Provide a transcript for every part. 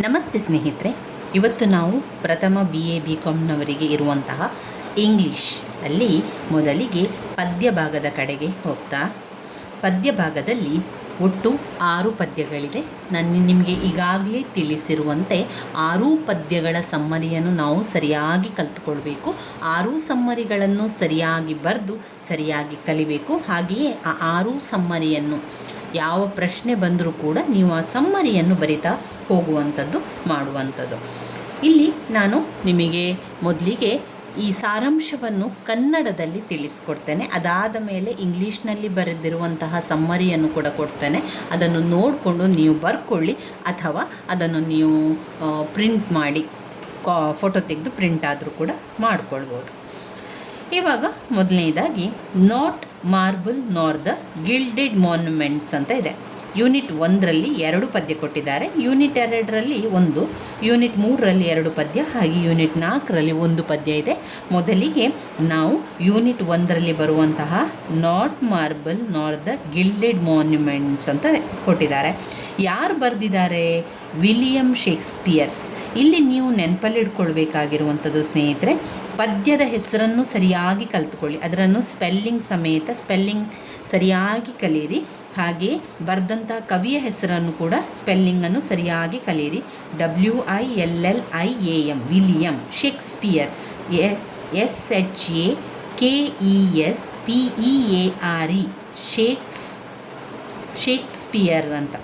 ನಮಸ್ತೆ ಸ್ನೇಹಿತರೆ, ಇವತ್ತು ನಾವು ಪ್ರಥಮ BA BComನವರಿಗೆ ಇರುವಂತಹ ಇಂಗ್ಲೀಷ್ ಅಲ್ಲಿ ಮೊದಲಿಗೆ ಪದ್ಯ ಭಾಗದ ಕಡೆಗೆ ಹೋಗ್ತಾ, ಪದ್ಯ ಭಾಗದಲ್ಲಿ ಒಟ್ಟು 6 ಪದ್ಯಗಳಿದೆ. ನಾನು ನಿಮಗೆ ಈಗಾಗಲೇ ತಿಳಿಸಿರುವಂತೆ 6 ಪದ್ಯಗಳ ಸಮ್ಮರಿಯನ್ನು ನಾವು ಸರಿಯಾಗಿ ಕಲಿತುಕೊಳ್ಬೇಕು. 6 ಸಮ್ಮರಿಗಳನ್ನು ಸರಿಯಾಗಿ ಬರೆದು ಸರಿಯಾಗಿ ಕಲಿಬೇಕು. ಹಾಗೆಯೇ ಆ 6 ಸಮ್ಮರಿಯನ್ನು ಯಾವ ಪ್ರಶ್ನೆ ಬಂದರೂ ಕೂಡ ನೀವು ಆ ಸಮ್ಮರಿಯನ್ನು ಬರಿತಾ ಹೋಗುವಂಥದ್ದು ಮಾಡುವಂಥದ್ದು. ಇಲ್ಲಿ ನಾನು ನಿಮಗೆ ಮೊದಲಿಗೆ ಈ ಸಾರಾಂಶವನ್ನು ಕನ್ನಡದಲ್ಲಿ ತಿಳಿಸ್ಕೊಡ್ತೇನೆ. ಅದಾದ ಮೇಲೆ ಇಂಗ್ಲೀಷ್ನಲ್ಲಿ ಬರೆದಿರುವಂತಹ ಸಮ್ಮರಿಯನ್ನು ಕೂಡ ಕೊಡ್ತೇನೆ. ಅದನ್ನು ನೋಡಿಕೊಂಡು ನೀವು ಬರ್ಕೊಳ್ಳಿ, ಅಥವಾ ಅದನ್ನು ನೀವು ಪ್ರಿಂಟ್ ಮಾಡಿ ಫೋಟೋ ತೆಗೆದು ಪ್ರಿಂಟ್ ಆದರೂ ಕೂಡ ಮಾಡಿಕೊಳ್ಬೋದು. ಇವಾಗ ಮೊದಲನೇದಾಗಿ not marble nor the gilded monuments ಅಂತ ಇದೆ. ಯೂನಿಟ್ 1ರಲ್ಲಿ 2 ಪದ್ಯ ಕೊಟ್ಟಿದ್ದಾರೆ, ಯೂನಿಟ್ 2ರಲ್ಲಿ 1, ಯೂನಿಟ್ 3ರಲ್ಲಿ 2 ಪದ್ಯ, ಹಾಗೆ ಯೂನಿಟ್ 4ರಲ್ಲಿ 1 ಪದ್ಯ ಇದೆ. ಮೊದಲಿಗೆ ನಾವು ಯೂನಿಟ್ 1ರಲ್ಲಿ ಬರುವಂತಹ not marble nor the gilded monuments ಅಂತ ಕೊಟ್ಟಿದ್ದಾರೆ. ಯಾರು ಬರೆದಿದ್ದಾರೆ? ವಿಲಿಯಂ ಶೇಕ್ಸ್ಪಿಯರ್ಸ್. ಇಲ್ಲಿ ನೀವು ನೆನಪಲ್ಲಿಡ್ಕೊಳ್ಬೇಕಾಗಿರುವಂಥದ್ದು ಸ್ನೇಹಿತರೆ, ಪದ್ಯದ ಹೆಸರನ್ನು ಸರಿಯಾಗಿ ಕಲಿತುಕೊಳ್ಳಿ, ಅದನ್ನು ಸ್ಪೆಲ್ಲಿಂಗ್ ಸಮೇತ ಸ್ಪೆಲ್ಲಿಂಗ್ ಸರಿಯಾಗಿ ಕಲಿಯಿರಿ. ಹಾಗೆ ಬರೆದಂಥ ಕವಿಯ ಹೆಸರನ್ನು ಕೂಡ ಸ್ಪೆಲ್ಲಿಂಗನ್ನು ಸರಿಯಾಗಿ ಕಲಿಯಿರಿ. WILLIAM William Shakespeare, SHAKESPEARE Shakespeare ಅಂತ.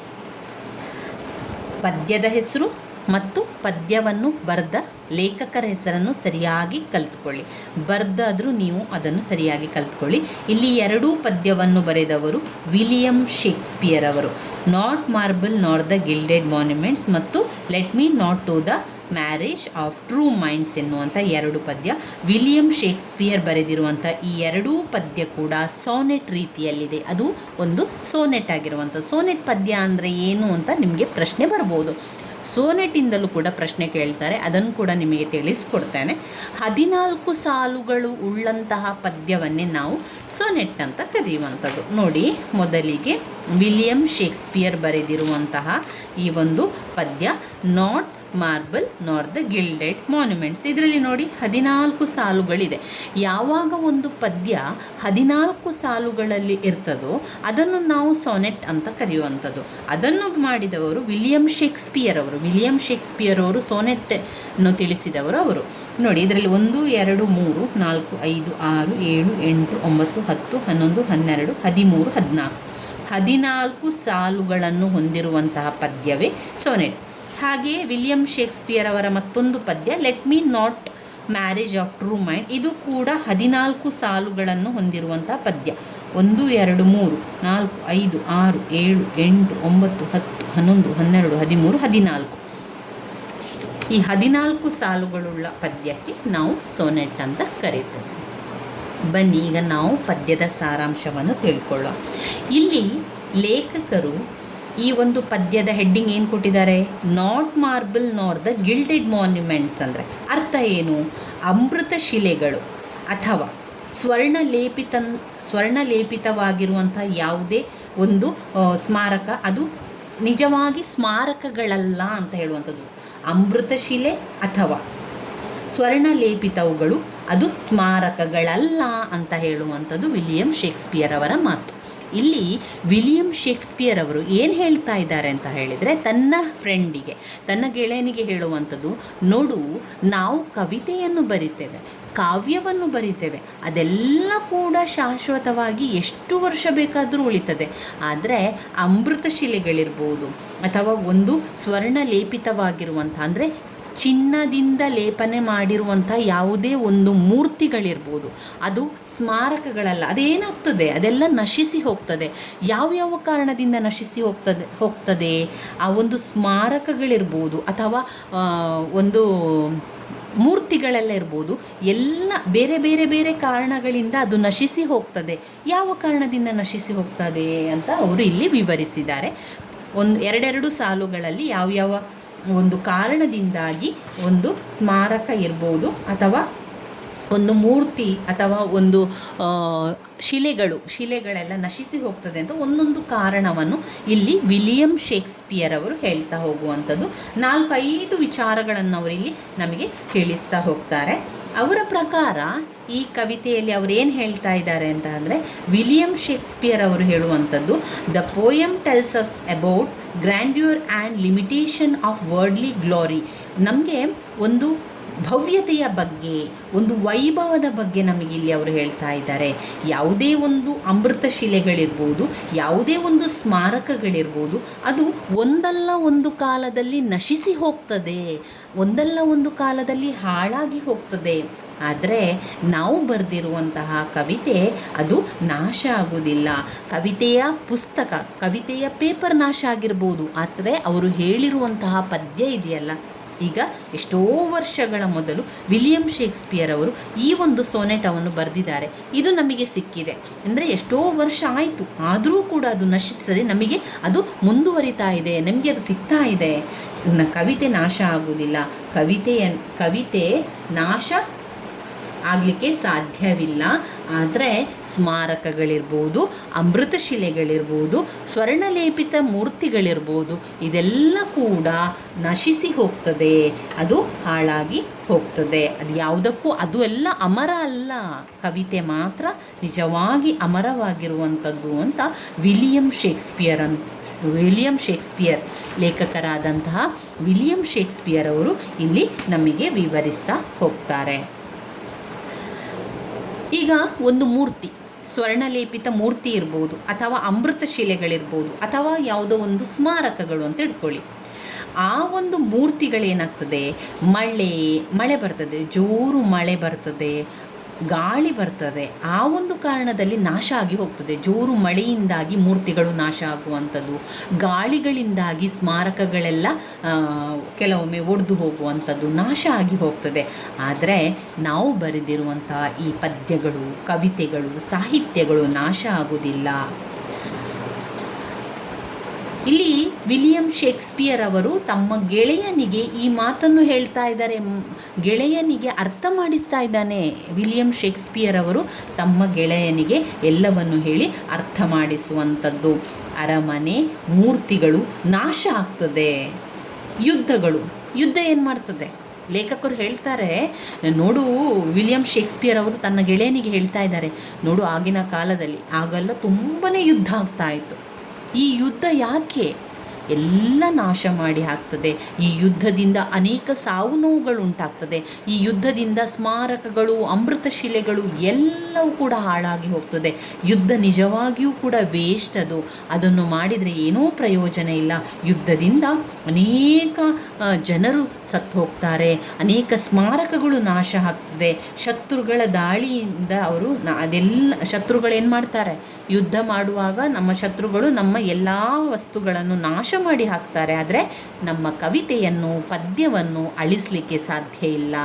ಪದ್ಯದ ಹೆಸರು ಮತ್ತು ಪದ್ಯವನ್ನು ಬರೆದ ಲೇಖಕರ ಹೆಸರನ್ನು ಸರಿಯಾಗಿ ಕಲಿತುಕೊಳ್ಳಿ. ಬರೆದಾದರೂ ನೀವು ಅದನ್ನು ಸರಿಯಾಗಿ ಕಲಿತುಕೊಳ್ಳಿ. ಇಲ್ಲಿ 2 ಪದ್ಯವನ್ನು ಬರೆದವರು ವಿಲಿಯಂ ಶೇಕ್ಸ್ಪಿಯರ್ ಅವರು. Not marble nor the gilded monuments ಮತ್ತು let me not to the marriage of true minds ಎನ್ನುವಂಥ 2 ಪದ್ಯ. ವಿಲಿಯಂ ಶೇಕ್ಸ್ಪಿಯರ್ ಬರೆದಿರುವಂಥ ಈ 2 ಪದ್ಯ ಕೂಡ ಸೋನೆಟ್ ರೀತಿಯಲ್ಲಿದೆ. ಅದು ಒಂದು ಸೋನೆಟ್ ಆಗಿರುವಂಥ. ಸೋನೆಟ್ ಪದ್ಯ ಅಂದರೆ ಏನು ಅಂತ ನಿಮಗೆ ಪ್ರಶ್ನೆ ಬರ್ಬೋದು. ಸೋನೆಟ್ಟಿಂದಲೂ ಕೂಡ ಪ್ರಶ್ನೆ ಕೇಳ್ತಾರೆ, ಅದನ್ನು ಕೂಡ ನಿಮಗೆ ತಿಳಿಸ್ಕೊಡ್ತೇನೆ. 14 ಸಾಲುಗಳು ಉಳ್ಳಂತಹ ಪದ್ಯವನ್ನೇ ನಾವು ಸೋನೆಟ್ ಅಂತ ಕರೆಯುವಂಥದ್ದು. ನೋಡಿ, ಮೊದಲಿಗೆ ವಿಲಿಯಂ ಶೇಕ್ಸ್ಪಿಯರ್ ಬರೆದಿರುವಂತಹ ಈ ಒಂದು ಪದ್ಯ not marble nor the gilded monuments. ಇದರಲ್ಲಿ ನೋಡಿ 14 ಸಾಲುಗಳಿದೆ. ಯಾವಾಗ ಒಂದು ಪದ್ಯ 14 ಸಾಲುಗಳಲ್ಲಿ ಇರ್ತದೋ ಅದನ್ನು ನಾವು ಸೋನೆಟ್ ಅಂತ ಕರೆಯುವಂಥದ್ದು. ಅದನ್ನು ಮಾಡಿದವರು ವಿಲಿಯಂ ಶೇಕ್ಸ್ಪಿಯರ್ ಅವರು. ವಿಲಿಯಂ ಶೇಕ್ಸ್ಪಿಯರ್ ಅವರು ಸೋನೆಟ್ಟನ್ನು ತಿಳಿಸಿದವರು ಅವರು. ನೋಡಿ, ಇದರಲ್ಲಿ 1 2 3 4 5 6 7 8 9 10 11 12 13 14 14 ಸಾಲುಗಳನ್ನು ಹೊಂದಿರುವಂತಹ ಪದ್ಯವೇ ಸೋನೆಟ್. ಹಾಗೆಯೇ ವಿಲಿಯಂ ಶೇಕ್ಸ್ಪಿಯರ್ ಅವರ ಮತ್ತೊಂದು ಪದ್ಯ let me not marriage of true mind, ಇದು ಕೂಡ 14 ಸಾಲುಗಳನ್ನು ಹೊಂದಿರುವಂತಹ ಪದ್ಯ. 1 2 3 4 5 6 7 8 9 10 11 12 13 14 ಈ 14 ಸಾಲುಗಳುಳ್ಳ ಪದ್ಯಕ್ಕೆ ನಾವು ಸೋನೆಟ್ ಅಂತ ಕರೀತೇವೆ. ಬನ್ನಿ, ಈಗ ನಾವು ಪದ್ಯದ ಸಾರಾಂಶವನ್ನು ತಿಳ್ಕೊಳ್ಳೋಣ. ಇಲ್ಲಿ ಲೇಖಕರು ಈ ಒಂದು ಪದ್ಯದ ಹೆಡ್ಡಿಂಗ್ ಏನು ಕೊಟ್ಟಿದ್ದಾರೆ? Not marble nor the gilded monuments. ಅಂದರೆ ಅರ್ಥ ಏನು? ಅಮೃತ ಶಿಲೆಗಳು ಅಥವಾ ಸ್ವರ್ಣಲೇಪಿತವಾಗಿರುವಂಥ ಯಾವುದೇ ಒಂದು ಸ್ಮಾರಕ ಅದು ನಿಜವಾಗಿ ಸ್ಮಾರಕಗಳಲ್ಲ ಅಂತ ಹೇಳುವಂಥದ್ದು. ಅಮೃತ ಶಿಲೆ ಅಥವಾ ಸ್ವರ್ಣಲೇಪಿತವುಗಳು ಅದು ಸ್ಮಾರಕಗಳಲ್ಲ ಅಂತ ಹೇಳುವಂಥದ್ದು ವಿಲಿಯಂ ಶೇಕ್ಸ್ಪಿಯರ್ ಅವರ ಮಾತು. ಇಲ್ಲಿ ವಿಲಿಯಂ ಶೇಕ್ಸ್ಪಿಯರ್ ಅವರು ಏನು ಹೇಳ್ತಾ ಇದ್ದಾರೆ ಅಂತ ಹೇಳಿದರೆ, ತನ್ನ ಫ್ರೆಂಡಿಗೆ, ತನ್ನ ಗೆಳೆಯನಿಗೆ ಹೇಳುವಂಥದ್ದು, ನೋಡು, ನಾವು ಕವಿತೆಯನ್ನು ಬರಿತೇವೆ, ಕಾವ್ಯವನ್ನು ಬರಿತೇವೆ, ಅದೆಲ್ಲ ಕೂಡ ಶಾಶ್ವತವಾಗಿ ಎಷ್ಟು ವರ್ಷ ಬೇಕಾದರೂ ಉಳಿತದೆ. ಆದರೆ ಅಮೃತ ಶಿಲೆಗಳಿರ್ಬೋದು ಅಥವಾ ಒಂದು ಸ್ವರ್ಣಲೇಪಿತವಾಗಿರುವಂಥ ಅಂದರೆ ಚಿನ್ನದಿಂದ ಲೇಪನೆ ಮಾಡಿರುವಂಥ ಯಾವುದೇ ಒಂದು ಮೂರ್ತಿಗಳಿರ್ಬೋದು, ಅದು ಸ್ಮಾರಕಗಳಲ್ಲ. ಅದೇನಾಗ್ತದೆ? ಅದೆಲ್ಲ ನಶಿಸಿ ಹೋಗ್ತದೆ. ಯಾವ್ಯಾವ ಕಾರಣದಿಂದ ನಶಿಸಿ ಹೋಗ್ತದೆ? ಆ ಒಂದು ಸ್ಮಾರಕಗಳಿರ್ಬೋದು ಅಥವಾ ಒಂದು ಮೂರ್ತಿಗಳೆಲ್ಲ ಇರ್ಬೋದು, ಎಲ್ಲ ಬೇರೆ ಬೇರೆ ಬೇರೆ ಕಾರಣಗಳಿಂದ ಅದು ನಶಿಸಿ ಹೋಗ್ತದೆ. ಯಾವ ಕಾರಣದಿಂದ ನಶಿಸಿ ಹೋಗ್ತದೆ ಅಂತ ಅವರು ಇಲ್ಲಿ ವಿವರಿಸಿದ್ದಾರೆ. 2 ಸಾಲುಗಳಲ್ಲಿ ಯಾವ್ಯಾವ ಒಂದು ಕಾರಣದಿಂದಾಗಿ ಒಂದು ಸ್ಮಾರಕ ಇರ್ಬೋದು ಅಥವಾ ಒಂದು ಮೂರ್ತಿ ಅಥವಾ ಒಂದು ಶಿಲೆಗಳೆಲ್ಲ ನಶಿಸಿ ಹೋಗ್ತದೆ ಅಂತ ಒಂದೊಂದು ಕಾರಣವನ್ನು ಇಲ್ಲಿ ವಿಲಿಯಂ ಶೇಕ್ಸ್ಪಿಯರ್ ಅವರು ಹೇಳ್ತಾ ಹೋಗುವಂಥದ್ದು 4-5 ವಿಚಾರಗಳನ್ನು ಅವರಿಲ್ಲಿ ನಮಗೆ ತಿಳಿಸ್ತಾ ಹೋಗ್ತಾರೆ. ಅವರ ಪ್ರಕಾರ ಈ ಕವಿತೆಯಲ್ಲಿ ಅವರು ಏನು ಹೇಳ್ತಾ ಇದ್ದಾರೆ ಅಂತ ಅಂದರೆ, ವಿಲಿಯಂ ಶೇಕ್ಸ್ಪಿಯರ್ ಅವರು ಹೇಳುವಂಥದ್ದು, the poem tells us about grandeur and limitation of worldly glory. ನಮಗೆ ಒಂದು ಭವ್ಯತೆಯ ಬಗ್ಗೆ, ಒಂದು ವೈಭವದ ಬಗ್ಗೆ ನಮಗೆ ಇಲ್ಲಿ ಅವರು ಹೇಳ್ತಾ ಇದ್ದಾರೆ. ಯಾವುದೇ ಒಂದು ಅಮೃತ ಶಿಲೆಗಳಿರ್ಬೋದು, ಯಾವುದೇ ಒಂದು ಸ್ಮಾರಕಗಳಿರ್ಬೋದು, ಅದು ಒಂದಲ್ಲ ಒಂದು ಕಾಲದಲ್ಲಿ ನಶಿಸಿ ಹೋಗ್ತದೆ, ಒಂದಲ್ಲ ಒಂದು ಕಾಲದಲ್ಲಿ ಹಾಳಾಗಿ ಹೋಗ್ತದೆ. ಆದರೆ ನಾವು ಬರೆದಿರುವಂತಹ ಕವಿತೆ ಅದು ನಾಶ ಆಗುವುದಿಲ್ಲ. ಕವಿತೆಯ ಪುಸ್ತಕ, ಕವಿತೆಯ ಪೇಪರ್ ನಾಶ ಆಗಿರ್ಬೋದು, ಆದರೆ ಅವರು ಹೇಳಿರುವಂತಹ ಪದ್ಯ ಇದೆಯಲ್ಲ, ಈಗ ಎಷ್ಟೋ ವರ್ಷಗಳ ಮೊದಲು ವಿಲಿಯಂ ಶೇಕ್ಸ್ಪಿಯರ್ ಅವರು ಈ ಒಂದು ಸೋನೆಟವನ್ನು ಬರೆದಿದ್ದಾರೆ. ಇದು ನಮಗೆ ಸಿಕ್ಕಿದೆ ಅಂದರೆ ಎಷ್ಟೋ ವರ್ಷ ಆಯಿತು, ಆದರೂ ಕೂಡ ಅದು ನಶಿಸದೆ ನಮಗೆ ಅದು ಮುಂದುವರಿತಾ ಇದೆ, ನಮಗೆ ಅದು ಸಿಗ್ತಾ ಇದೆ. ಕವಿತೆ ನಾಶ ಆಗುವುದಿಲ್ಲ. ಕವಿತೆ ನಾಶ ಆಗಲಿಕ್ಕೆ ಸಾಧ್ಯವಿಲ್ಲ. ಆದರೆ ಸ್ಮಾರಕಗಳಿರ್ಬೋದು, ಅಮೃತ ಶಿಲೆಗಳಿರ್ಬೋದು, ಸ್ವರ್ಣಲೇಪಿತ ಮೂರ್ತಿಗಳಿರ್ಬೋದು, ಇದೆಲ್ಲ ಕೂಡ ನಶಿಸಿ ಹೋಗ್ತದೆ, ಅದು ಹಾಳಾಗಿ ಹೋಗ್ತದೆ. ಅದು ಯಾವುದಕ್ಕೂ ಅದು ಎಲ್ಲ ಅಮರ ಅಲ್ಲ, ಕವಿತೆ ಮಾತ್ರ ನಿಜವಾಗಿ ಅಮರವಾಗಿರುವಂಥದ್ದು ಅಂತ ವಿಲಿಯಂ ಶೇಕ್ಸ್ಪಿಯರ್ ಲೇಖಕರಾದಂತಹ ವಿಲಿಯಂ ಶೇಕ್ಸ್ಪಿಯರ್ ಅವರು ಇಲ್ಲಿ ನಮಗೆ ವಿವರಿಸ್ತಾ ಹೋಗ್ತಾರೆ. ಈಗ ಒಂದು ಮೂರ್ತಿ, ಸ್ವರ್ಣಲೇಪಿತ ಮೂರ್ತಿ ಇರ್ಬೋದು, ಅಥವಾ ಅಮೃತ ಶಿಲೆಗಳಿರ್ಬೋದು, ಅಥವಾ ಯಾವುದೋ ಒಂದು ಸ್ಮಾರಕಗಳು ಅಂತ ಇಟ್ಕೊಳ್ಳಿ. ಆ ಒಂದು ಮೂರ್ತಿಗಳೇನಾಗ್ತದೆ, ಮಳೆ ಬರ್ತದೆ, ಜೋರು ಮಳೆ ಬರ್ತದೆ, ಗಾಳಿ ಬರ್ತದೆ, ಆ ಒಂದು ಕಾರಣದಲ್ಲಿ ನಾಶ ಆಗಿ ಹೋಗ್ತದೆ. ಜೋರು ಮಳೆಯಿಂದಾಗಿ ಮೂರ್ತಿಗಳು ನಾಶ ಆಗುವಂಥದ್ದು, ಗಾಳಿಗಳಿಂದಾಗಿ ಸ್ಮಾರಕಗಳೆಲ್ಲ ಕೆಲವೊಮ್ಮೆ ಒಡೆದು ಹೋಗುವಂಥದ್ದು, ನಾಶ ಆಗಿ ಹೋಗ್ತದೆ. ಆದರೆ ನಾವು ಬರೆದಿರುವಂತಹ ಈ ಪದ್ಯಗಳು, ಕವಿತೆಗಳು, ಸಾಹಿತ್ಯಗಳು ನಾಶ ಆಗುವುದಿಲ್ಲ. ಇಲ್ಲಿ ವಿಲಿಯಂ ಶೇಕ್ಸ್ಪಿಯರ್ ಅವರು ತಮ್ಮ ಗೆಳೆಯನಿಗೆ ಈ ಮಾತನ್ನು ಹೇಳ್ತಾ ಇದ್ದಾರೆ, ಗೆಳೆಯನಿಗೆ ಅರ್ಥ ಮಾಡಿಸ್ತಾ ಇದ್ದಾನೆ. ವಿಲಿಯಂ ಶೇಕ್ಸ್ಪಿಯರ್ ಅವರು ತಮ್ಮ ಗೆಳೆಯನಿಗೆ ಎಲ್ಲವನ್ನು ಹೇಳಿ ಅರ್ಥ ಮಾಡಿಸುವಂಥದ್ದು. ಅರಮನೆ, ಮೂರ್ತಿಗಳು ನಾಶ ಆಗ್ತದೆ. ಯುದ್ಧ ಏನು ಮಾಡ್ತದೆ? ಲೇಖಕರು ಹೇಳ್ತಾರೆ, ನೋಡು, ವಿಲಿಯಂ ಶೇಕ್ಸ್ಪಿಯರ್ ಅವರು ತನ್ನ ಗೆಳೆಯನಿಗೆ ಹೇಳ್ತಾ ಇದ್ದಾರೆ, ನೋಡು, ಆಗಿನ ಕಾಲದಲ್ಲಿ ಆಗೆಲ್ಲ ತುಂಬಾ ಯುದ್ಧ ಆಗ್ತಾ ಇತ್ತು. ಈ ಯುದ್ಧ ಯಾಕೆ ಎಲ್ಲ ನಾಶ ಮಾಡಿ ಹಾಕ್ತದೆ? ಈ ಯುದ್ಧದಿಂದ ಅನೇಕ ಸಾವು ನೋವುಗಳು ಉಂಟಾಗ್ತದೆ. ಈ ಯುದ್ಧದಿಂದ ಸ್ಮಾರಕಗಳು, ಅಮೃತ ಶಿಲೆಗಳು ಎಲ್ಲವೂ ಕೂಡ ಹಾಳಾಗಿ ಹೋಗ್ತದೆ. ಯುದ್ಧ ನಿಜವಾಗಿಯೂ ಕೂಡ ವೇಸ್ಟ್. ಅದನ್ನು ಮಾಡಿದರೆ ಏನೂ ಪ್ರಯೋಜನ ಇಲ್ಲ. ಯುದ್ಧದಿಂದ ಅನೇಕ ಜನರು ಸತ್ತು ಹೋಗ್ತಾರೆ, ಅನೇಕ ಸ್ಮಾರಕಗಳು ನಾಶ ಆಗ್ತದೆ. ಶತ್ರುಗಳ ದಾಳಿಯಿಂದ ಶತ್ರುಗಳೇನು ಮಾಡ್ತಾರೆ? ಯುದ್ಧ ಮಾಡುವಾಗ ನಮ್ಮ ಶತ್ರುಗಳು ನಮ್ಮ ಎಲ್ಲ ವಸ್ತುಗಳನ್ನು ನಾಶ ಮಾಡಿ ಹಾಕ್ತಾರೆ. ಆದರೆ ನಮ್ಮ ಕವಿತೆಯನ್ನು, ಪದ್ಯವನ್ನು ಅಳಿಸಲಿಕ್ಕೆ ಸಾಧ್ಯ ಇಲ್ಲ,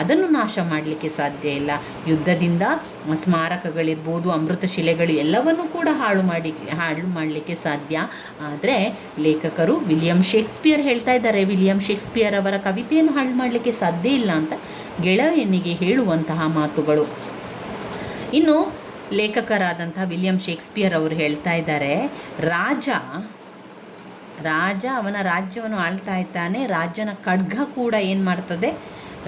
ಅದನ್ನು ನಾಶ ಮಾಡಲಿಕ್ಕೆ ಸಾಧ್ಯ ಇಲ್ಲ. ಯುದ್ಧದಿಂದ ಸ್ಮಾರಕಗಳಿರ್ಬೋದು, ಅಮೃತ ಶಿಲೆಗಳು ಎಲ್ಲವನ್ನೂ ಕೂಡ ಹಾಳು ಮಾಡಲಿಕ್ಕೆ ಸಾಧ್ಯ. ಆದರೆ ಲೇಖಕರು ವಿಲಿಯಂ ಶೇಕ್ಸ್ಪಿಯರ್ ಹೇಳ್ತಾ ಇದ್ದಾರೆ, ವಿಲಿಯಂ ಶೇಕ್ಸ್ಪಿಯರ್ ಅವರ ಕವಿತೆಯನ್ನು ಹಾಳು ಮಾಡಲಿಕ್ಕೆ ಸಾಧ್ಯ ಇಲ್ಲ ಅಂತ ಗೆಳೆಯನಿಗೆ ಹೇಳುವಂತಹ ಮಾತುಗಳು. ಇನ್ನು ಲೇಖಕರಾದಂಥ ವಿಲಿಯಂ ಶೇಕ್ಸ್ಪಿಯರ್ ಅವರು ಹೇಳ್ತಾ ಇದ್ದಾರೆ, ರಾಜ ಅವನ ರಾಜ್ಯವನ್ನು ಆಳ್ತಾ ಇದ್ದಾನೆ. ರಾಜನ ಖಡ್ಗ ಕೂಡ ಏನು ಮಾಡ್ತದೆ?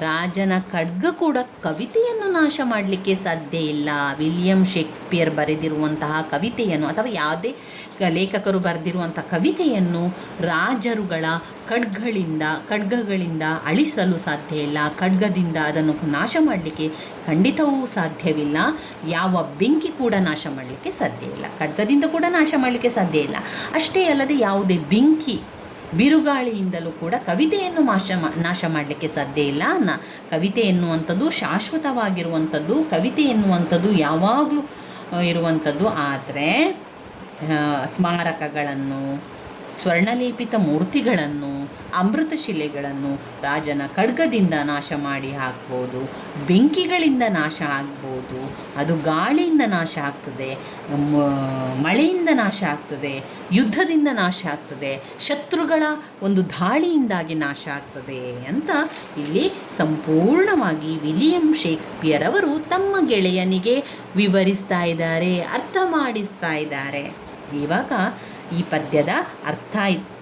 ರಾಜನ ಖಡ್ಗ ಕೂಡ ಕವಿತೆಯನ್ನು ನಾಶ ಮಾಡಲಿಕ್ಕೆ ಸಾಧ್ಯ ಇಲ್ಲ. ವಿಲಿಯಂ ಶೇಕ್ಸ್ಪಿಯರ್ ಬರೆದಿರುವಂತಹ ಕವಿತೆಯನ್ನು ಅಥವಾ ಯಾವುದೇ ಲೇಖಕರು ಬರೆದಿರುವಂಥ ಕವಿತೆಯನ್ನು ರಾಜರುಗಳ ಖಡ್ಗಗಳಿಂದ ಅಳಿಸಲು ಸಾಧ್ಯ ಇಲ್ಲ. ಖಡ್ಗದಿಂದ ಅದನ್ನು ನಾಶ ಮಾಡಲಿಕ್ಕೆ ಖಂಡಿತವೂ ಸಾಧ್ಯವಿಲ್ಲ. ಯಾವ ಬೆಂಕಿ ಕೂಡ ನಾಶ ಮಾಡಲಿಕ್ಕೆ ಸಾಧ್ಯ ಇಲ್ಲ, ಖಡ್ಗದಿಂದ ಕೂಡ ನಾಶ ಮಾಡಲಿಕ್ಕೆ ಸಾಧ್ಯ ಇಲ್ಲ. ಅಷ್ಟೇ ಅಲ್ಲದೆ ಯಾವುದೇ ಬೆಂಕಿ, ಬಿರುಗಾಳಿಯಿಂದಲೂ ಕೂಡ ಕವಿತೆಯನ್ನು ನಾಶ ಮಾಡಲಿಕ್ಕೆ ಸಾಧ್ಯ ಇಲ್ಲ. ಕವಿತೆ ಎನ್ನುವಂಥದ್ದು ಶಾಶ್ವತವಾಗಿರುವಂಥದ್ದು, ಕವಿತೆ ಎನ್ನುವಂಥದ್ದು ಯಾವಾಗಲೂ ಇರುವಂಥದ್ದು. ಆದರೆ ಸ್ಮಾರಕಗಳನ್ನು, ಸ್ವರ್ಣಲೇಪಿತ ಮೂರ್ತಿಗಳನ್ನು, ಅಮೃತಶಿಲೆಗಳನ್ನು ರಾಜನ ಖಡ್ಗದಿಂದ ನಾಶ ಮಾಡಿ ಹಾಕ್ಬೋದು, ಬೆಂಕಿಗಳಿಂದ ನಾಶ ಆಗ್ಬೋದು, ಅದು ಗಾಳಿಯಿಂದ ನಾಶ ಆಗ್ತದೆ, ಮಳೆಯಿಂದ ನಾಶ ಆಗ್ತದೆ, ಯುದ್ಧದಿಂದ ನಾಶ ಆಗ್ತದೆ, ಶತ್ರುಗಳ ಒಂದು ದಾಳಿಯಿಂದಾಗಿ ನಾಶ ಆಗ್ತದೆ ಅಂತ ಇಲ್ಲಿ ಸಂಪೂರ್ಣವಾಗಿ ವಿಲಿಯಂ ಶೇಕ್ಸ್ಪಿಯರ್ ಅವರು ತಮ್ಮ ಗೆಳೆಯನಿಗೆ ವಿವರಿಸ್ತಾ ಇದ್ದಾರೆ, ಅರ್ಥ ಮಾಡಿಸ್ತಾ ಇದ್ದಾರೆ. ಇವಾಗ ಈ ಪದ್ಯದ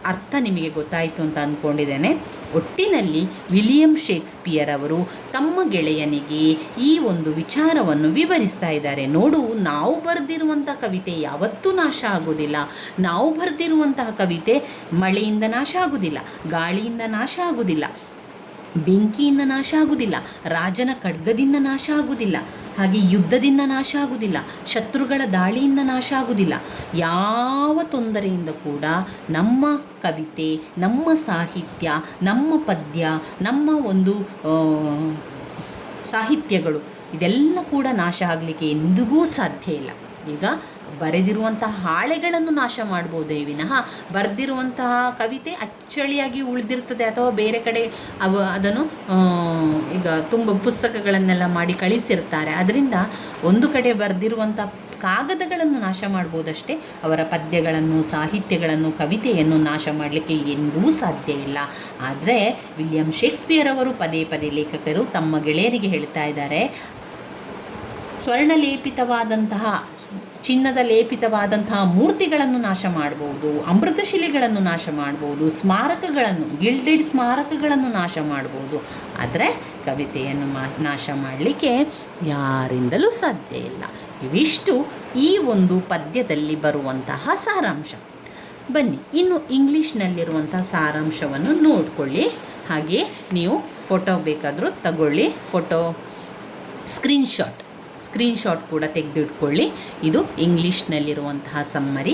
ಅರ್ಥ ನಿಮಗೆ ಗೊತ್ತಾಯಿತು ಅಂತ ಅಂದ್ಕೊಂಡಿದ್ದೇನೆ. ಒಟ್ಟಿನಲ್ಲಿ ವಿಲಿಯಂ ಶೇಕ್ಸ್ಪಿಯರ್ ಅವರು ತಮ್ಮ ಗೆಳೆಯನಿಗೆ ಈ ಒಂದು ವಿಚಾರವನ್ನು ವಿವರಿಸ್ತಾ ಇದ್ದಾರೆ. ನೋಡು, ನಾವು ಬರೆದಿರುವಂಥ ಕವಿತೆ ಯಾವತ್ತೂ ನಾಶ ಆಗೋದಿಲ್ಲ. ನಾವು ಬರೆದಿರುವಂತಹ ಕವಿತೆ ಮಳೆಯಿಂದ ನಾಶ ಆಗೋದಿಲ್ಲ, ಗಾಳಿಯಿಂದ ನಾಶ ಆಗೋದಿಲ್ಲ, ಬೆಂಕಿಯಿಂದ ನಾಶ ಆಗುವುದಿಲ್ಲ, ರಾಜನ ಖಡ್ಗದಿಂದ ನಾಶ ಆಗುವುದಿಲ್ಲ, ಹಾಗೆ ಯುದ್ಧದಿಂದ ನಾಶ ಆಗುವುದಿಲ್ಲ, ಶತ್ರುಗಳ ದಾಳಿಯಿಂದ ನಾಶ ಆಗುವುದಿಲ್ಲ. ಯಾವ ತೊಂದರೆಯಿಂದ ಕೂಡ ನಮ್ಮ ಕವಿತೆ, ನಮ್ಮ ಸಾಹಿತ್ಯ, ನಮ್ಮ ಪದ್ಯ, ನಮ್ಮ ಒಂದು ಸಾಹಿತ್ಯಗಳು ಇದೆಲ್ಲ ಕೂಡ ನಾಶ ಆಗಲಿಕ್ಕೆ ಎಂದಿಗೂ ಸಾಧ್ಯ ಇಲ್ಲ. ಈಗ ಬರೆದಿರುವಂತಹ ಹಾಳೆಗಳನ್ನು ನಾಶ ಮಾಡ್ಬೋದೇ ವಿನಃ ಬರೆದಿರುವಂತಹ ಕವಿತೆ ಅಚ್ಚಳಿಯಾಗಿ ಉಳಿದಿರ್ತದೆ, ಅಥವಾ ಬೇರೆ ಕಡೆ ಅದನ್ನು ಈಗ ತುಂಬ ಪುಸ್ತಕಗಳನ್ನೆಲ್ಲ ಮಾಡಿ ಕಳಿಸಿರ್ತಾರೆ. ಅದರಿಂದ ಒಂದು ಕಡೆ ಬರೆದಿರುವಂಥ ಕಾಗದಗಳನ್ನು ನಾಶ ಮಾಡ್ಬೋದಷ್ಟೇ, ಅವರ ಪದ್ಯಗಳನ್ನು, ಸಾಹಿತ್ಯಗಳನ್ನು, ಕವಿತೆಯನ್ನು ನಾಶ ಮಾಡಲಿಕ್ಕೆ ಎಂದೂ ಸಾಧ್ಯ ಇಲ್ಲ. ಆದರೆ ವಿಲಿಯಂ ಶೇಕ್ಸ್ಪಿಯರ್ ಅವರು ಪದೇ ಪದೇ ಲೇಖಕರು ತಮ್ಮ ಗೆಳೆಯರಿಗೆ ಹೇಳ್ತಾ ಇದ್ದಾರೆ, ಸ್ವರ್ಣಲೇಪಿತವಾದಂತಹ, ಚಿನ್ನದ ಲೇಪಿತವಾದಂತಹ ಮೂರ್ತಿಗಳನ್ನು ನಾಶ ಮಾಡ್ಬೋದು, ಅಮೃತಶಿಲೆಗಳನ್ನು ನಾಶ ಮಾಡ್ಬೋದು, ಸ್ಮಾರಕಗಳನ್ನು, ಗಿಲ್ಡೆಡ್ ಸ್ಮಾರಕಗಳನ್ನು ನಾಶ ಮಾಡ್ಬೋದು, ಆದರೆ ಕವಿತೆಯನ್ನು ನಾಶ ಮಾಡಲಿಕ್ಕೆ ಯಾರಿಂದಲೂ ಸಾಧ್ಯ ಇಲ್ಲ. ಇವಿಷ್ಟು ಈ ಒಂದು ಪದ್ಯದಲ್ಲಿ ಬರುವಂತಹ ಸಾರಾಂಶ. ಬನ್ನಿ ಇನ್ನು ಇಂಗ್ಲೀಷ್ನಲ್ಲಿರುವಂತಹ ಸಾರಾಂಶವನ್ನು ನೋಡಿಕೊಳ್ಳಿ. ಹಾಗೆ ನೀವು ಫೋಟೋ ಬೇಕಾದರೂ ತಗೊಳ್ಳಿ, ಫೋಟೋ ಸ್ಕ್ರೀನ್ಶಾಟ್ ಕೂಡ ತೆಗೆದಿಟ್ಕೊಳ್ಳಿ. ಇದು ಇಂಗ್ಲೀಷ್ನಲ್ಲಿರುವಂತಹ ಸಮ್ಮರಿ.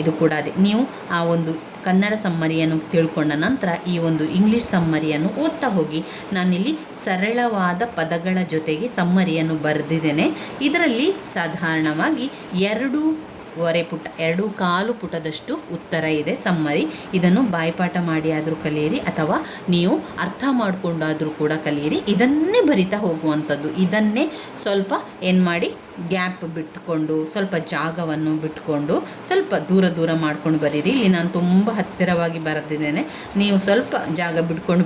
ಇದು ಕೂಡ ಅದೇ, ನೀವು ಆ ಒಂದು ಕನ್ನಡ ಸಮ್ಮರಿಯನ್ನು ತಿಳ್ಕೊಂಡ ನಂತರ ಈ ಒಂದು ಇಂಗ್ಲೀಷ್ ಸಮ್ಮರಿಯನ್ನು ಓದ್ತಾ ಹೋಗಿ. ನಾನಿಲ್ಲಿ ಸರಳವಾದ ಪದಗಳ ಜೊತೆಗೆ ಸಮ್ಮರಿಯನ್ನು ಬರೆದಿದ್ದೇನೆ. ಇದರಲ್ಲಿ ಸಾಧಾರಣವಾಗಿ 2.25 ಪುಟದಷ್ಟು ಉತ್ತರ ಇದೆ ಸಮ್ಮರಿ. ಇದನ್ನು ಬಾಯ್ಪಾಠ ಮಾಡಿ ಆದರೂ ಕಲಿಯಿರಿ, ಅಥವಾ ನೀವು ಅರ್ಥ ಮಾಡಿಕೊಂಡಾದರೂ ಕೂಡ ಕಲಿಯಿರಿ. ಇದನ್ನೇ ಬರಿತಾ ಹೋಗುವಂಥದ್ದು. ಇದನ್ನೇ ಸ್ವಲ್ಪ ಏನು ಮಾಡಿ, ಗ್ಯಾಪ್ ಬಿಟ್ಟುಕೊಂಡು, ಸ್ವಲ್ಪ ಜಾಗವನ್ನು ಬಿಟ್ಟುಕೊಂಡು, ಸ್ವಲ್ಪ ದೂರ ಮಾಡ್ಕೊಂಡು ಬರೀರಿ. ಇಲ್ಲಿ ನಾನು ತುಂಬ ಹತ್ತಿರವಾಗಿ ಬರೆದಿದ್ದೇನೆ, ನೀವು ಸ್ವಲ್ಪ ಜಾಗ ಬಿಟ್ಕೊಂಡು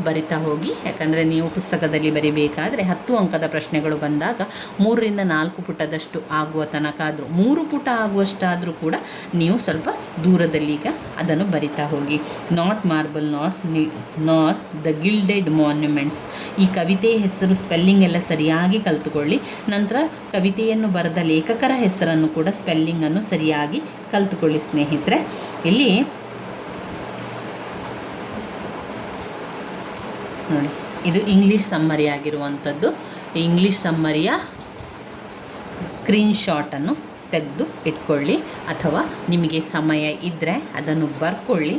ಬರಿತಾ ಹೋಗಿ. ಯಾಕಂದರೆ ನೀವು ಪುಸ್ತಕದಲ್ಲಿ ಬರಿಬೇಕಾದ್ರೆ 10 ಅಂಕದ ಪ್ರಶ್ನೆಗಳು ಬಂದಾಗ 3ರಿಂದ 4 ಪುಟದಷ್ಟು ಆಗುವ ತನಕ ಆದರೂ, 3 ಪುಟ ಆಗುವಷ್ಟಾದರೂ ಕೂಡ ನೀವು ಸ್ವಲ್ಪ ದೂರದಲ್ಲಿ ಈಗ ಅದನ್ನು ಬರಿತಾ ಹೋಗಿ. Not marble nor the gilded monuments. ಈ ಕವಿತೆ ಹೆಸರು ಸ್ಪೆಲ್ಲಿಂಗ್ ಎಲ್ಲ ಸರಿಯಾಗಿ ಕಲ್ತುಕೊಳ್ಳಿ. ನಂತರ ಕವಿತೆಯನ್ನು ಬರೆದ ಲೇಖಕರ ಹೆಸರನ್ನು ಕೂಡ ಸ್ಪೆಲ್ಲಿಂಗನ್ನು ಸರಿಯಾಗಿ ಕಲ್ತುಕೊಳ್ಳಿ ಸ್ನೇಹಿತರೆ. ಇಲ್ಲಿ ನೋಡಿ, ಇದು ಇಂಗ್ಲೀಷ್ ಸಮ್ಮರಿ ಆಗಿರುವಂಥದ್ದು. ಇಂಗ್ಲೀಷ್ ಸಮ್ಮರಿಯ ಸ್ಕ್ರೀನ್ಶಾಟನ್ನು ತೆಗೆದು ಇಟ್ಕೊಳ್ಳಿ, ಅಥವಾ ನಿಮಗೆ ಸಮಯ ಇದ್ದರೆ ಅದನ್ನು ಬರ್ಕೊಳ್ಳಿ.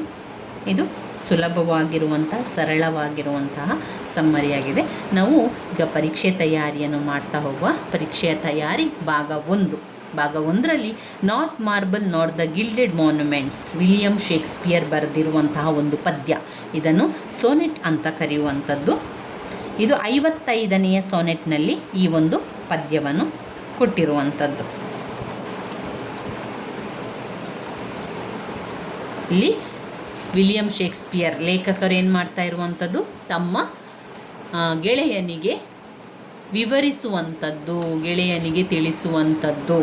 ಇದು ಸುಲಭವಾಗಿರುವಂತಹ, ಸರಳವಾಗಿರುವಂತಹ ಸಮ್ಮರಿಯಾಗಿದೆ. ನಾವು ಈಗ ಪರೀಕ್ಷೆ ತಯಾರಿಯನ್ನು ಮಾಡ್ತಾ ಹೋಗುವ. ಪರೀಕ್ಷೆಯ ತಯಾರಿ ಭಾಗ 1ರಲ್ಲಿ not marble not the gilded monuments, William Shakespeare ಬರೆದಿರುವಂತಹ ಒಂದು ಪದ್ಯ. ಇದನ್ನು ಸೋನೆಟ್ ಅಂತ ಕರೆಯುವಂಥದ್ದು. ಇದು 55ನೇ ಸೋನೆಟ್ನಲ್ಲಿ ಈ ಒಂದು ಪದ್ಯವನ್ನು ಕೊಟ್ಟಿರುವಂಥದ್ದು. ಇಲ್ಲಿ ವಿಲಿಯಂ ಶೇಕ್ಸ್ಪಿಯರ್ ಲೇಖಕರು ಏನು ಮಾಡ್ತಾ ಇರುವಂಥದ್ದು, ತಮ್ಮ ಗೆಳೆಯನಿಗೆ ವಿವರಿಸುವಂಥದ್ದು, ಗೆಳೆಯನಿಗೆ ತಿಳಿಸುವಂಥದ್ದು.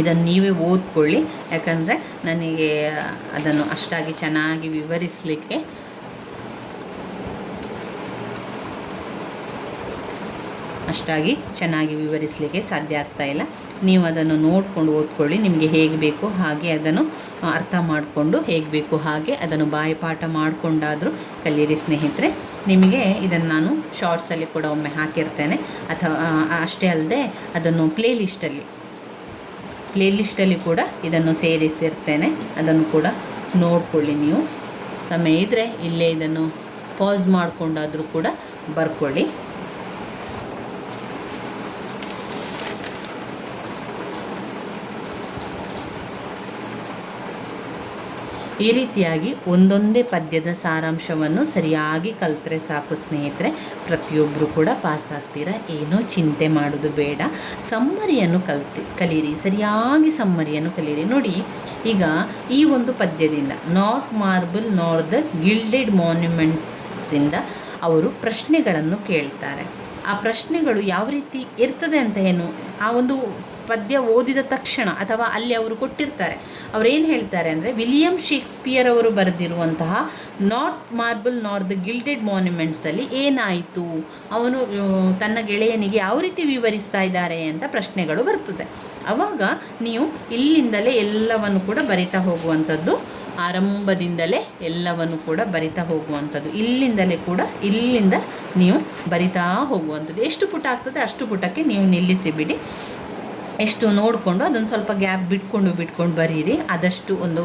ಇದನ್ನು ನೀವೇ ಓದ್ಕೊಳ್ಳಿ, ಯಾಕಂದರೆ ನನಗೆ ಅದನ್ನು ಅಷ್ಟಾಗಿ ಚೆನ್ನಾಗಿ ವಿವರಿಸಲಿಕ್ಕೆ ಸಾಧ್ಯ ಆಗ್ತಾ ಇಲ್ಲ. ನೀವು ಅದನ್ನು ನೋಡಿಕೊಂಡು ಓದ್ಕೊಳ್ಳಿ. ನಿಮಗೆ ಹೇಗೆ ಬೇಕೋ ಹಾಗೆ ಅದನ್ನು ಅರ್ಥ ಮಾಡಿಕೊಂಡು, ಹೇಗೆ ಬೇಕೋ ಹಾಗೆ ಅದನ್ನು ಬಾಯಿಪಾಠ ಮಾಡಿಕೊಂಡಾದರೂ ಕಲೀರಿ ಸ್ನೇಹಿತರೆ. ನಿಮಗೆ ಇದನ್ನು ನಾನು ಶಾರ್ಟ್ಸಲ್ಲಿ ಕೂಡ ಒಮ್ಮೆ ಹಾಕಿರ್ತೇನೆ, ಅಥವಾ ಅಷ್ಟೇ ಅಲ್ಲದೆ ಅದನ್ನು ಪ್ಲೇಲಿಸ್ಟಲ್ಲಿ ಕೂಡ ಇದನ್ನು ಸೇರಿಸಿರ್ತೇನೆ. ಅದನ್ನು ಕೂಡ ನೋಡಿಕೊಳ್ಳಿ. ನೀವು ಸಮಯ ಇದ್ದರೆ ಇಲ್ಲೇ ಇದನ್ನು ಪಾಸ್ ಮಾಡಿಕೊಂಡಾದರೂ ಕೂಡ ಬರ್ಕೊಳ್ಳಿ. ಈ ರೀತಿಯಾಗಿ ಒಂದೊಂದೇ ಪದ್ಯದ ಸಾರಾಂಶವನ್ನು ಸರಿಯಾಗಿ ಕಲಿತ್ರೆ ಸಾಕು ಸ್ನೇಹಿತರೆ, ಪ್ರತಿಯೊಬ್ಬರು ಕೂಡ ಪಾಸ್ ಆಗ್ತೀರಾ. ಏನೂ ಚಿಂತೆ ಮಾಡೋದು ಬೇಡ. ಸಮ್ಮರಿಯನ್ನು ಕಲೀರಿ, ಸರಿಯಾಗಿ ಸಮ್ಮರಿಯನ್ನು ಕಲೀರಿ. ನೋಡಿ, ಈಗ ಈ ಒಂದು ಪದ್ಯದಿಂದ not marble nor the gilded ಮಾನ್ಯುಮೆಂಟ್ಸಿಂದ ಅವರು ಪ್ರಶ್ನೆಗಳನ್ನು ಕೇಳ್ತಾರೆ. ಆ ಪ್ರಶ್ನೆಗಳು ಯಾವ ರೀತಿ ಇರ್ತದೆ ಅಂತ ಆ ಒಂದು ಪದ್ಯ ಓದಿದ ತಕ್ಷಣ ಅಥವಾ ಅಲ್ಲಿ ಅವರು ಕೊಟ್ಟಿರ್ತಾರೆ, ಅವರೇನು ಹೇಳ್ತಾರೆ ಅಂದರೆ, ವಿಲಿಯಂ ಶೇಕ್ಸ್ಪಿಯರ್ ಅವರು ಬರೆದಿರುವಂತಹ not marble nor the gilded ಮಾನ್ಯುಮೆಂಟ್ಸಲ್ಲಿ ಏನಾಯಿತು, ಅವನು ತನ್ನ ಗೆಳೆಯನಿಗೆ ಯಾವ ರೀತಿ ವಿವರಿಸ್ತಾ ಇದ್ದಾರೆ ಅಂತ ಪ್ರಶ್ನೆಗಳು ಬರ್ತದೆ. ಆವಾಗ ನೀವು ಇಲ್ಲಿಂದಲೇ ಎಲ್ಲವನ್ನು ಕೂಡ ಬರಿತಾ ಹೋಗುವಂಥದ್ದು, ಆರಂಭದಿಂದಲೇ ಎಲ್ಲವನ್ನು ಕೂಡ ಬರಿತಾ ಹೋಗುವಂಥದ್ದು, ಇಲ್ಲಿಂದ ನೀವು ಬರಿತಾ ಹೋಗುವಂಥದ್ದು. ಎಷ್ಟು ಪುಟ ಆಗ್ತದೆ ಅಷ್ಟು ಪುಟಕ್ಕೆ ನೀವು ನಿಲ್ಲಿಸಿಬಿಡಿ. ಎಷ್ಟು ನೋಡಿಕೊಂಡು ಅದನ್ನು ಸ್ವಲ್ಪ ಗ್ಯಾಪ್ ಬಿಟ್ಕೊಂಡು ಬರೀರಿ. ಆದಷ್ಟು ಒಂದು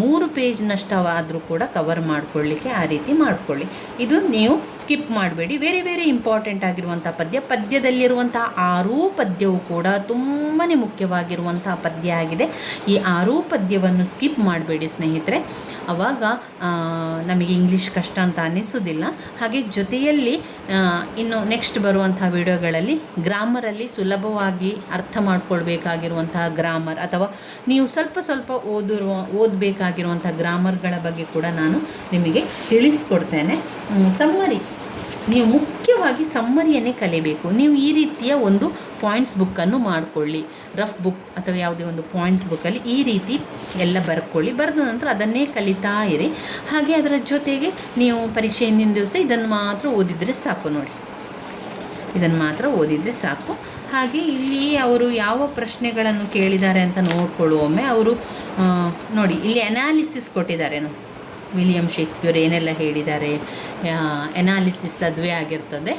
3 ಪೇಜ್ನಷ್ಟವಾದರೂ ಕೂಡ ಕವರ್ ಮಾಡಿಕೊಳ್ಳಿಕ್ಕೆ ಆ ರೀತಿ ಮಾಡಿಕೊಳ್ಳಿ. ಇದು ನೀವು ಸ್ಕಿಪ್ ಮಾಡಬೇಡಿ. ಬೇರೆ ಇಂಪಾರ್ಟೆಂಟ್ ಆಗಿರುವಂಥ ಪದ್ಯದಲ್ಲಿರುವಂಥ 6 ಪದ್ಯವು ಕೂಡ ತುಂಬಾ ಮುಖ್ಯವಾಗಿರುವಂಥ ಪದ್ಯ ಆಗಿದೆ. ಈ 6 ಪದ್ಯವನ್ನು ಸ್ಕಿಪ್ ಮಾಡಬೇಡಿ ಸ್ನೇಹಿತರೆ, ಆವಾಗ ನಮಗೆ ಇಂಗ್ಲೀಷ್ ಕಷ್ಟ ಅಂತ ಅನ್ನಿಸೋದಿಲ್ಲ. ಹಾಗೆ ಜೊತೆಯಲ್ಲಿ ಇನ್ನು ನೆಕ್ಸ್ಟ್ ಬರುವಂಥ ವಿಡಿಯೋಗಳಲ್ಲಿ ಗ್ರಾಮರಲ್ಲಿ ಸುಲಭವಾಗಿ ಅರ್ಥ ಮಾಡ್ಕೊಳ್ಬೇಕಾಗಿರುವಂತಹ ಗ್ರಾಮರ್ ಅಥವಾ ನೀವು ಸ್ವಲ್ಪ ಓದಬೇಕಾಗಿರುವಂಥ ಗ್ರಾಮರ್ಗಳ ಬಗ್ಗೆ ಕೂಡ ನಾನು ನಿಮಗೆ ತಿಳಿಸ್ಕೊಡ್ತೇನೆ. ಸಮ್ಮರಿ, ನೀವು ಮುಖ್ಯವಾಗಿ ಸಮ್ಮರಿಯನ್ನೇ ಕಲಿಬೇಕು. ನೀವು ಈ ರೀತಿಯ ಒಂದು ಪಾಯಿಂಟ್ಸ್ ಬುಕ್ಕನ್ನು ಮಾಡಿಕೊಳ್ಳಿ. ರಫ್ ಬುಕ್ ಅಥವಾ ಯಾವುದೇ ಒಂದು ಪಾಯಿಂಟ್ಸ್ ಬುಕ್ಕಲ್ಲಿ ಈ ರೀತಿ ಎಲ್ಲ ಬರ್ಕೊಳ್ಳಿ. ಬರೆದ ನಂತರ ಅದನ್ನೇ ಕಲಿತಾ ಇರಿ. ಹಾಗೆ ಅದರ ಜೊತೆಗೆ ನೀವು ಪರೀಕ್ಷೆ ಹಿಂದಿನ ದಿವಸ ಇದನ್ನು ಮಾತ್ರ ಓದಿದರೆ ಸಾಕು. ನೋಡಿ, ಇದನ್ನು ಮಾತ್ರ ಓದಿದರೆ ಸಾಕು. ಹಾಗೆ ಇಲ್ಲಿ ಅವರು ಯಾವ ಪ್ರಶ್ನೆಗಳನ್ನು ಕೇಳಿದ್ದಾರೆ ಅಂತ ನೋಡ್ಕೊಳ್ಳುವೊಮ್ಮೆ ಅವರು ನೋಡಿ, ಇಲ್ಲಿ ಅನಾಲಿಸಿಸ್ ಕೊಟ್ಟಿದ್ದಾರೆ. ವಿಲಿಯಂ ಶೇಕ್ಸ್ಪಿಯರ್ ಏನೆಲ್ಲ ಹೇಳಿದ್ದಾರೆ, ಅನಾಲಿಸಿಸ್ ಅದುವೇ ಆಗಿರ್ತದೆ.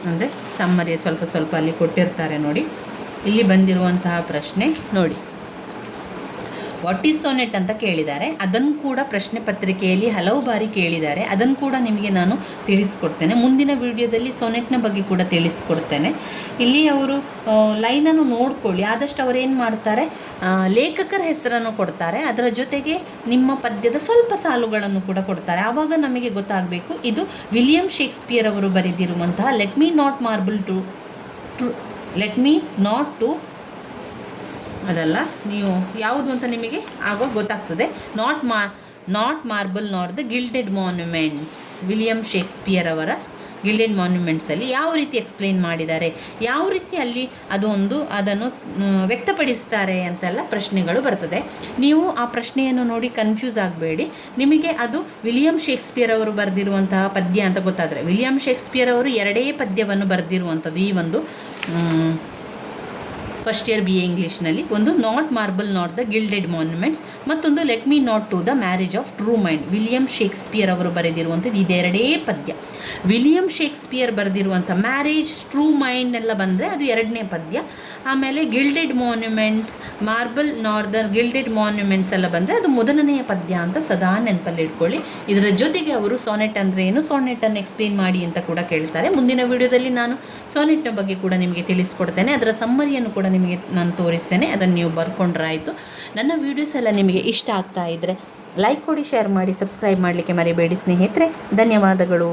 ಅಂದರೆ ಸಮ್ಮರಿ ಸ್ವಲ್ಪ ಅಲ್ಲಿ ಕೊಟ್ಟಿರ್ತಾರೆ. ನೋಡಿ, ಇಲ್ಲಿ ಬಂದಿರುವಂತಹ ಪ್ರಶ್ನೆ ನೋಡಿ, ವಾಟ್ ಈಸ್ ಸೋನೆಟ್ ಅಂತ ಕೇಳಿದ್ದಾರೆ. ಅದನ್ನು ಕೂಡ ಪ್ರಶ್ನೆ ಪತ್ರಿಕೆಯಲ್ಲಿ ಹಲವು ಬಾರಿ ಕೇಳಿದ್ದಾರೆ. ಅದನ್ನು ಕೂಡ ನಿಮಗೆ ನಾನು ತಿಳಿಸ್ಕೊಡ್ತೇನೆ. ಮುಂದಿನ ವಿಡಿಯೋದಲ್ಲಿ ಸೋನೆಟ್ನ ಬಗ್ಗೆ ಕೂಡ ತಿಳಿಸ್ಕೊಡ್ತೇನೆ. ಇಲ್ಲಿ ಅವರು ಲೈನನ್ನು ನೋಡ್ಕೊಳ್ಳಿ. ಆದಷ್ಟು ಅವರೇನು ಮಾಡ್ತಾರೆ, ಲೇಖಕರ ಹೆಸರನ್ನು ಕೊಡ್ತಾರೆ, ಅದರ ಜೊತೆಗೆ ನಿಮ್ಮ ಪದ್ಯದ ಸ್ವಲ್ಪ ಸಾಲುಗಳನ್ನು ಕೂಡ ಕೊಡ್ತಾರೆ. ಆವಾಗ ನಮಗೆ ಗೊತ್ತಾಗಬೇಕು ಇದು ವಿಲಿಯಂ ಶೇಕ್ಸ್ಪಿಯರ್ ಅವರು ಬರೆದಿರುವಂತಹ ಲೆಟ್ ಮೀ ನಾಟ್ ಟು ಅದಲ್ಲ, ನೀವು ಯಾವುದು ಅಂತ ನಿಮಗೆ ಆಗ ಗೊತ್ತಾಗ್ತದೆ. Not marble nor the gilded monuments, William Shakespeare ಅವರ ಗಿಲ್ಡೆಡ್ ಮಾನ್ಯುಮೆಂಟ್ಸಲ್ಲಿ ಯಾವ ರೀತಿ ಎಕ್ಸ್ಪ್ಲೇನ್ ಮಾಡಿದ್ದಾರೆ, ಯಾವ ರೀತಿ ಅಲ್ಲಿ ಅದನ್ನು ವ್ಯಕ್ತಪಡಿಸ್ತಾರೆ ಅಂತೆಲ್ಲ ಪ್ರಶ್ನೆಗಳು ಬರ್ತದೆ. ನೀವು ಆ ಪ್ರಶ್ನೆಯನ್ನು ನೋಡಿ ಕನ್ಫ್ಯೂಸ್ ಆಗಬೇಡಿ. ನಿಮಗೆ ಅದು ವಿಲಿಯಂ ಶೇಕ್ಸ್ಪಿಯರ್ ಅವರು ಬರೆದಿರುವಂತಹ ಪದ್ಯ ಅಂತ ಗೊತ್ತಾದರೆ, ವಿಲಿಯಂ ಶೇಕ್ಸ್ಪಿಯರ್ ಅವರು 2 ಪದ್ಯವನ್ನು ಬರೆದಿರುವಂಥದ್ದು ಈ ಒಂದು ಫಸ್ಟ್ ಇಯರ್ BA ಇಂಗ್ಲೀಷ್ನಲ್ಲಿ. ಒಂದು not marble not the gilded monuments, ಮತ್ತೊಂದು let me not to the marriage of true mind. William Shakespeare ಅವರು ಬರೆದಿರುವಂಥದ್ದು ಇದೆರಡೇ ಪದ್ಯ. ವಿಲಿಯಂ ಶೇಕ್ಸ್ಪಿಯರ್ ಬರೆದಿರುವಂಥ ಮ್ಯಾರೇಜ್, ಟ್ರೂ ಮೈಂಡ್ ಎಲ್ಲ ಬಂದರೆ ಅದು 2ನೇ ಪದ್ಯ. ಆಮೇಲೆ gilded monuments, marble nor the gilded monuments ಎಲ್ಲ ಬಂದರೆ ಅದು 1ನೇ ಪದ್ಯ ಅಂತ ಸದಾ ನೆನಪಲ್ಲಿ ಇಟ್ಕೊಳ್ಳಿ. ಇದರ ಜೊತೆಗೆ ಅವರು ಸೋನೆಟ್ ಅಂದರೆ ಏನು, ಸೋನೆಟನ್ನು ಎಕ್ಸ್ಪ್ಲೇನ್ ಮಾಡಿ ಅಂತ ಕೂಡ ಕೇಳ್ತಾರೆ. ಮುಂದಿನ ವಿಡಿಯೋದಲ್ಲಿ ನಾನು ಸೋನೆಟ್ನ ಬಗ್ಗೆ ಕೂಡ ನಿಮಗೆ ತಿಳಿಸ್ಕೊಡ್ತೇನೆ. ಅದರ ಸಮ್ಮರಿಯನ್ನು ಕೂಡ ನಿಮಗೆ ನಾನು ತೋರಿಸ್ತೇನೆ. ಅದನ್ನು ನೀವು ಬರ್ಕೊಂಡ್ರಾಯಿತು. ನನ್ನ ವೀಡಿಯೋಸ್ ಎಲ್ಲ ನಿಮಗೆ ಇಷ್ಟ ಆಗ್ತಾ ಇದ್ದರೆ ಲೈಕ್ ಕೊಡಿ, ಶೇರ್ ಮಾಡಿ, ಸಬ್ಸ್ಕ್ರೈಬ್ ಮಾಡಲಿಕ್ಕೆ ಮರಿಬೇಡಿ ಸ್ನೇಹಿತರೆ. ಧನ್ಯವಾದಗಳು.